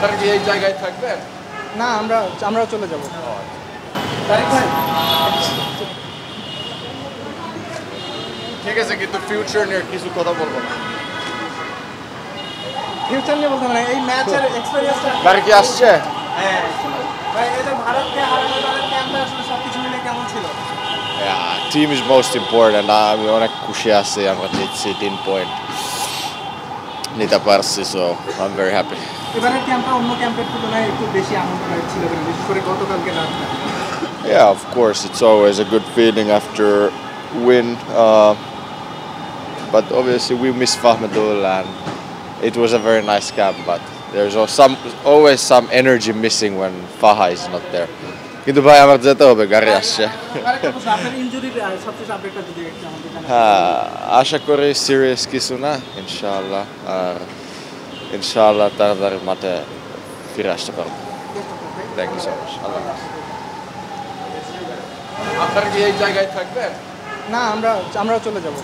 আপনারা কি এই জায়গায় থাকবেন? না, আমরাও চলে যাব। ঠিক আছে, কিন্তু ফিউচার নিয়ে কিছু কথা বলবো না। ফিউচার নিয়ে বলতে মানে এই ম্যাচের এক্সপেরিয়েন্সটা তার কি আসছে? হ্যাঁ ভাই, এটা ভারতকে হারানো তাদের ক্যাম্পটা আসলে সবকিছু মিলে কেমন ছিল? Yeah, team is most important. আমি অনেক খুশি আছি আমরা জিতছি 3 পয়েন্ট নিতে পারছি, so I'm very happy. এবারের ক্যাম্পটা অন্য ক্যাম্পের তুলনায় একটু বেশি আনন্দদায়ক ছিল, বিশেষ করে গতকালকে রাতটা। Yeah, of course, it's always a good feeling after win. But obviously we miss Fahmadul and it was a very nice camp, but there's always some energy missing when Faha is not there. কিন্তু ভাই আমার যেতে হবে, গাড়ি আসছে। আরেকটা প্রশ্ন, আপনার ইনজুরির সবচেয়ে আপডেটটা যদি একটু আমাদের জানান। হ্যাঁ, আশা করি সিরিয়াস কিছু না, ইনশাআল্লাহ। আর ইনশাআল্লাহ তাড়াতাড়ি মাঠে ফিরে আসতে পারবো। Thank you so much. আপনারা কি এই জায়গায় থাকবেন? না, আমরাও চলে যাব।